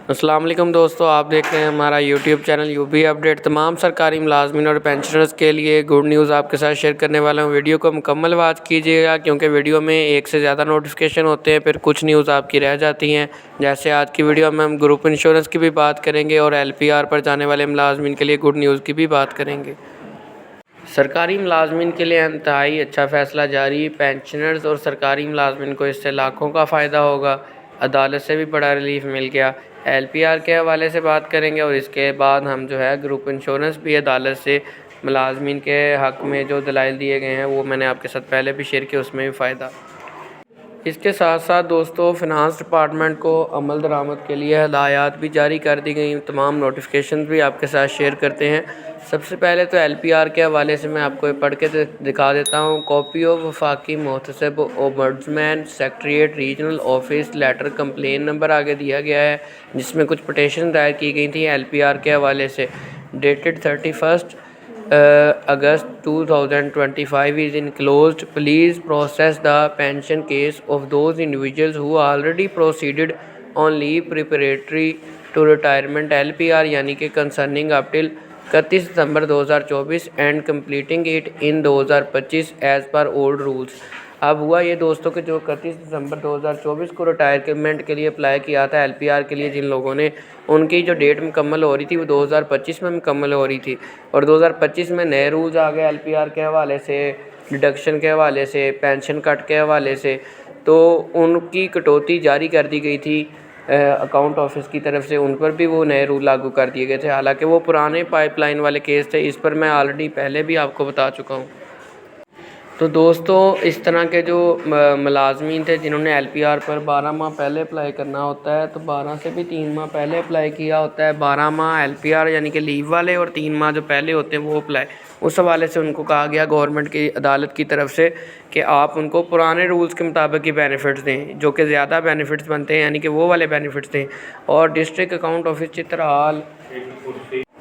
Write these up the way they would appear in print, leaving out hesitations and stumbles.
السلام علیکم دوستو، آپ دیکھ رہے ہیں ہمارا یوٹیوب چینل یوبی اپڈیٹ۔ تمام سرکاری ملازمین اور پینشنرز کے لیے گڈ نیوز آپ کے ساتھ شیئر کرنے والا ہوں۔ ویڈیو کو مکمل واچ کیجیے گا کیونکہ ویڈیو میں ایک سے زیادہ نوٹیفیکیشن ہوتے ہیں، پھر کچھ نیوز آپ کی رہ جاتی ہیں۔ جیسے آج کی ویڈیو میں ہم گروپ انشورنس کی بھی بات کریں گے اور LPR پر جانے والے ملازمین کے لیے گڈ نیوز کی بھی بات کریں گے۔ سرکاری ملازمین کے لیے انتہائی اچھا فیصلہ جاری۔ پینشنرز اور سرکاری ملازمین کو اس سے لاکھوں کا فائدہ ہوگا۔ عدالت سے بھی بڑا ریلیف مل گیا۔ LPR کے حوالے سے بات کریں گے اور اس کے بعد ہم گروپ انشورنس بھی عدالت سے ملازمین کے حق میں جو دلائل دیے گئے ہیں وہ میں نے آپ کے ساتھ پہلے بھی شیئر کیا، اس میں بھی فائدہ۔ اس کے ساتھ ساتھ دوستو فنانس ڈپارٹمنٹ کو عمل درآمد کے لیے ہدایات بھی جاری کر دی گئی، تمام نوٹیفیکیشن بھی آپ کے ساتھ شیئر کرتے ہیں۔ سب سے پہلے تو LPR کے حوالے سے میں آپ کو پڑھ کے دکھا دیتا ہوں۔ کاپی آف وفاقی محتسب ombudsman secretariat regional office letter complaint number آگے دیا گیا ہے، جس میں کچھ پٹیشن دائر کی گئی تھیں LPR کے حوالے سے۔ Dated 31 August 2025 is enclosed. Please process the pension case of those individuals who already proceeded on leave preparatory to retirement LPR یعنی کہ concerning up till 31 December 2024 and completing it in 2025 as per old rules۔ اب ہوا یہ دوستوں کہ جو 31 دسمبر 2024 کو retirement کے لیے اپلائی کیا تھا LPR کے لیے، جن لوگوں نے، ان کی جو ڈیٹ مکمل ہو رہی تھی وہ 2025 میں مکمل ہو رہی تھی، اور 2025 میں نئے رولز آ گئے LPR کے حوالے سے، ڈیڈکشن کے حوالے سے، پینشن کٹ کے حوالے سے، تو ان کی کٹوتی جاری کر دی گئی تھی اکاؤنٹ آفس کی طرف سے۔ ان پر بھی وہ نئے رول لاگو کر دیے گئے تھے، حالانکہ وہ پرانے پائپ لائن والے کیس تھے، اس پر میں آلریڈی پہلے بھی آپ کو بتا چکا ہوں۔ تو دوستو اس طرح کے جو ملازمین تھے جنہوں نے LPR پر 12 ماہ پہلے اپلائی کرنا ہوتا ہے، تو 12 سے بھی 3 ماہ پہلے اپلائی کیا ہوتا ہے۔ 12 ماہ LPR یعنی کہ لیو والے اور 3 ماہ جو پہلے ہوتے ہیں وہ اپلائی، اس حوالے سے ان کو کہا گیا گورنمنٹ کی عدالت کی طرف سے کہ آپ ان کو پرانے رولز کے مطابق ہی بینیفٹس دیں، جو کہ زیادہ بینیفٹس بنتے ہیں، یعنی کہ وہ والے بینیفٹس دیں۔ اور ڈسٹرکٹ اکاؤنٹ آفس چترال،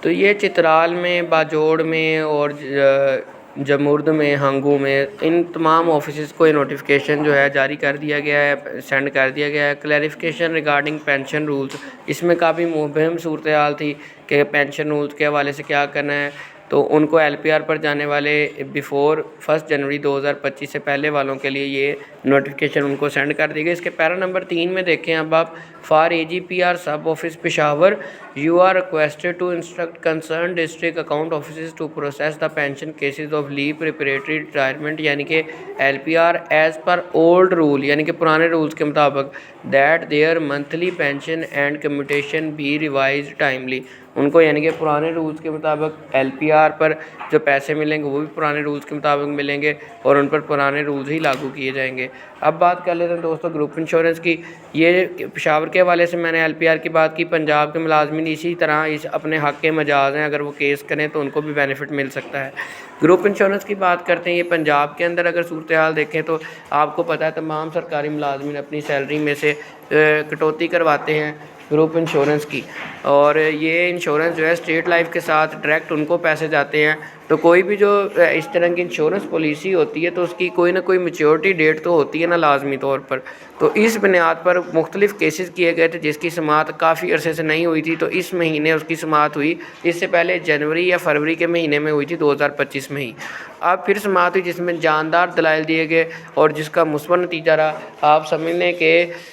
تو یہ چترال میں، باجوڑ میں اور جمرد میں، ہنگو میں، ان تمام آفیسز کو یہ نوٹیفیکیشن جاری کر دیا گیا ہے، سینڈ کر دیا گیا ہے۔ کلیریفیکیشن ریگارڈنگ پینشن رولز، اس میں کافی مبہم صورتحال تھی کہ پینشن رولز کے حوالے سے کیا کرنا ہے، تو ان کو LPR پر جانے والے بیفور 1 جنوری 2025 سے پہلے والوں کے لیے یہ نوٹیفیکیشن ان کو سینڈ کر دی گئی۔ اس کے پیرا نمبر 3 میں دیکھیں اب آپ، for AGPR sub office Peshawar you are requested to instruct concerned district account offices to process the pension cases of leave preparatory retirement یعنی کہ LPR as per old rule یعنی کہ پرانے رولز کے مطابق that their monthly pension and commutation be revised timely۔ ان کو یعنی کہ پرانے رولز کے مطابق LPR پر جو پیسے ملیں گے وہ بھی پرانے رولز کے مطابق ملیں گے اور ان پر پرانے رولز ہی لاگو کیے جائیں گے۔ اب بات کر لیتے ہیں دوستو گروپ انشورنس کی۔ یہ پشاور کے حوالے سے میں نے LPR کی بات کی، پنجاب کے ملازمین اسی طرح اپنے حق کے مجاز ہیں، اگر وہ کیس کریں تو ان کو بھی بینیفٹ مل سکتا ہے۔ گروپ انشورنس کی بات کرتے ہیں، یہ پنجاب کے اندر اگر صورتحال دیکھیں تو آپ کو پتہ ہے تمام سرکاری ملازمین اپنی سیلری میں سے کٹوتی کرواتے ہیں گروپ انشورنس کی، اور یہ انشورنس اسٹیٹ لائف کے ساتھ ڈائریکٹ ان کو پیسے جاتے ہیں۔ تو کوئی بھی جو اس طرح کی انشورنس پالیسی ہوتی ہے تو اس کی کوئی نہ کوئی میچورٹی ڈیٹ تو ہوتی ہے نا لازمی طور پر، تو اس بنیاد پر مختلف کیسز کیے گئے تھے جس کی سماعت کافی عرصے سے نہیں ہوئی تھی، تو اس مہینے اس کی سماعت ہوئی۔ اس سے پہلے جنوری یا فروری کے مہینے میں ہوئی تھی 2025 میں ہی، اب پھر سماعت ہوئی جس میں جاندار دلائل دیے گئے اور جس کا مثبت نتیجہ رہا۔ آپ سمجھ لیں کہ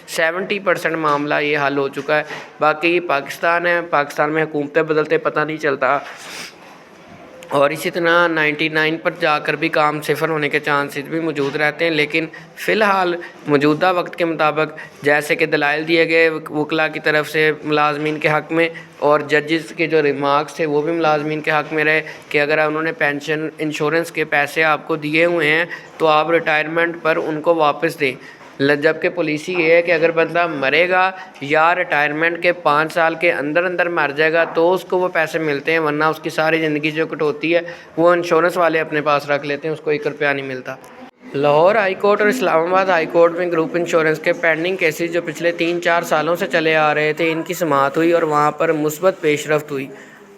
70% معاملہ یہ حل ہو چکا ہے۔ باقی پاکستان ہے، پاکستان میں حکومتیں بدلتے پتہ نہیں چلتا، اور اسی طرح 99 پر جا کر بھی کام صفر ہونے کے چانسز بھی موجود رہتے ہیں، لیکن فی الحال موجودہ وقت کے مطابق جیسے کہ دلائل دیے گئے وکلاء کی طرف سے ملازمین کے حق میں، اور ججز کے جو ریمارکس تھے وہ بھی ملازمین کے حق میں رہے کہ اگر انہوں نے پینشن انشورنس کے پیسے آپ کو دیے ہوئے ہیں تو آپ ریٹائرمنٹ پر ان کو واپس دیں، جبکہ پالیسی یہ ہے کہ اگر بندہ مرے گا یا ریٹائرمنٹ کے 5 سال کے اندر اندر مر جائے گا تو اس کو وہ پیسے ملتے ہیں، ورنہ اس کی ساری زندگی جو کٹوتی ہے وہ انشورنس والے اپنے پاس رکھ لیتے ہیں، اس کو 1 روپیہ نہیں ملتا۔ لاہور ہائی کورٹ اور اسلام آباد ہائی کورٹ میں گروپ انشورنس کے پینڈنگ کیسز جو پچھلے 3-4 سالوں سے چلے آ رہے تھے، ان کی سماعت ہوئی اور وہاں پر مثبت پیش رفت ہوئی۔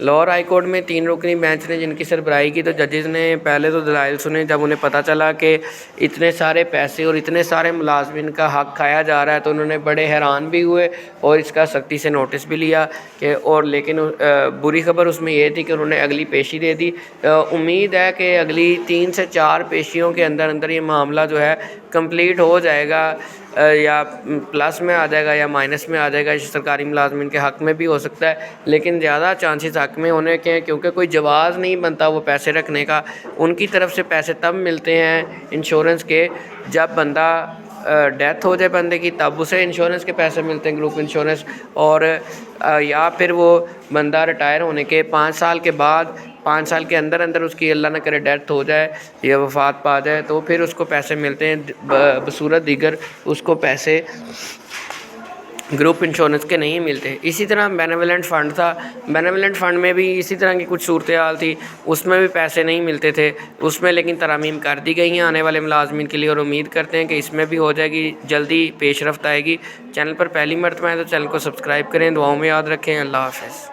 لاہور ہائی کورٹ میں 3 رکنی بینچ نے جن کی سربراہی کی تو ججز نے پہلے تو دلائل سنے. جب انہیں پتہ چلا کہ اتنے سارے پیسے اور اتنے سارے ملازمین کا حق کھایا جا رہا ہے تو انہوں نے بڑے حیران بھی ہوئے اور اس کا سختی سے نوٹس بھی لیا کہ لیکن بری خبر اس میں یہ تھی کہ انہوں نے اگلی پیشی دے دی. امید ہے کہ اگلی 3 سے 4 پیشیوں کے اندر یہ معاملہ جو ہے کمپلیٹ ہو جائے گا, یا پلس میں آ جائے گا یا مائنس میں آ جائے گا. سرکاری ملازمین کے حق میں بھی ہو سکتا ہے, لیکن زیادہ چانسز حق میں ہونے کے ہیں کیونکہ کوئی جواز نہیں بنتا وہ پیسے رکھنے کا. ان کی طرف سے پیسے تب ملتے ہیں انشورنس کے جب بندہ ڈیتھ ہو جائے بندے کی, تب اسے انشورنس کے پیسے ملتے ہیں, گروپ انشورنس, اور یا پھر وہ بندہ ریٹائر ہونے کے 5 سال کے بعد 5 سال کے اندر اس کی اللہ نہ کرے ڈیتھ ہو جائے یا وفات پا جائے تو پھر اس کو پیسے ملتے ہیں. بصورت دیگر اس کو پیسے گروپ انشورنس کے نہیں ملتے. اسی طرح بینیولنٹ فنڈ تھا, بینیولنٹ فنڈ میں بھی اسی طرح کی کچھ صورتحال تھی, اس میں بھی پیسے نہیں ملتے تھے. اس میں لیکن ترامیم کر دی گئی ہیں آنے والے ملازمین کے لیے اور امید کرتے ہیں کہ اس میں بھی ہو جائے گی, جلدی پیش رفت آئے گی. چینل پر پہلی مرتبہ ہے تو چینل کو سبسکرائب کریں, دعاؤں میں یاد رکھیں. اللہ حافظ.